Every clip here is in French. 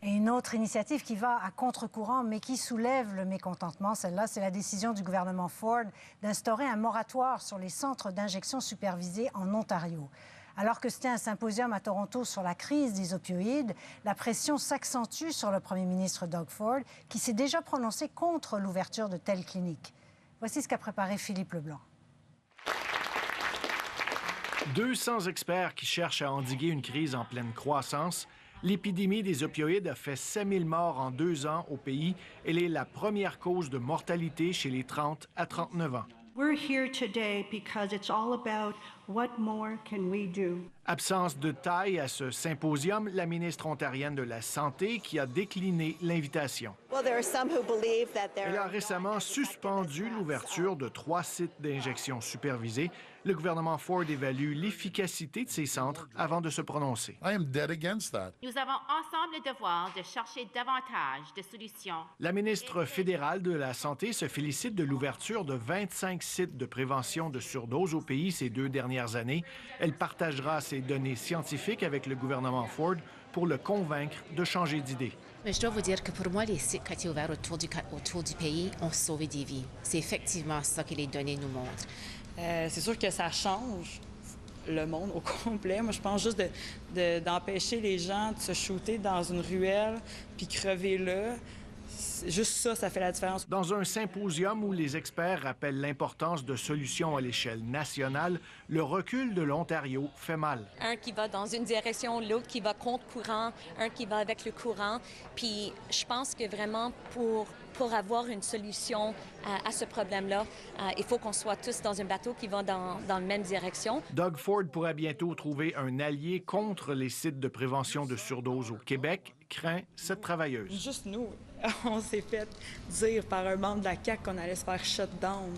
Et une autre initiative qui va à contre-courant, mais qui soulève le mécontentement, celle-là, c'est la décision du gouvernement Ford d'instaurer un moratoire sur les centres d'injection supervisés en Ontario. Alors que c'était un symposium à Toronto sur la crise des opioïdes, la pression s'accentue sur le premier ministre Doug Ford, qui s'est déjà prononcé contre l'ouverture de telles cliniques. Voici ce qu'a préparé Philippe Leblanc. 200 experts qui cherchent à endiguer une crise en pleine croissance. L'épidémie des opioïdes a fait 5000 morts en 2 ans au pays. Elle est la première cause de mortalité chez les 30 à 39 ans. We're here today because it's all about what more can we do. Absence de taille à ce symposium, la ministre ontarienne de la Santé qui a décliné l'invitation. Elle a récemment suspendu l'ouverture de 3 sites d'injection supervisés. Le gouvernement Ford évalue l'efficacité de ces centres avant de se prononcer. I am dead against that. Nous avons ensemble le devoir de chercher davantage de solutions. La ministre fédérale de la Santé se félicite de l'ouverture de 25 sites de prévention de surdose au pays ces 2 dernières années. Elle partagera ces données scientifiques avec le gouvernement Ford pour le convaincre de changer d'idée. Mais je dois vous dire que pour moi, les sites qui ont été ouverts autour du pays ont sauvé des vies. C'est effectivement ça que les données nous montrent. C'est sûr que ça change le monde au complet. Moi, je pense juste d'empêcher les gens de se shooter dans une ruelle puis crever là. Juste ça, ça fait la différence. Dans un symposium où les experts rappellent l'importance de solutions à l'échelle nationale, le recul de l'Ontario fait mal. Un qui va dans une direction, l'autre qui va contre courant, un qui va avec le courant. Puis je pense que vraiment pour avoir une solution à ce problème-là, il faut qu'on soit tous dans un bateau qui va dans la même direction. Doug Ford pourrait bientôt trouver un allié contre les sites de prévention de surdose au Québec, craint cette travailleuse. Juste nous, on s'est fait dire par un membre de la CAQ qu'on allait se faire shut down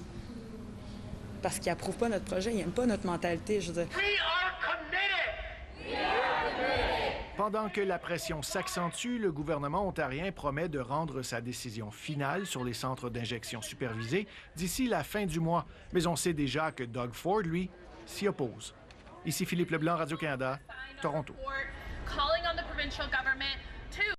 parce qu'il n'approuve pas notre projet, il n'aime pas notre mentalité. Je veux dire. We are committed! We are committed! Pendant que la pression s'accentue, le gouvernement ontarien promet de rendre sa décision finale sur les centres d'injection supervisés d'ici la fin du mois. Mais on sait déjà que Doug Ford, lui, s'y oppose. Ici Philippe Leblanc, Radio-Canada, Toronto. Calling on the provincial government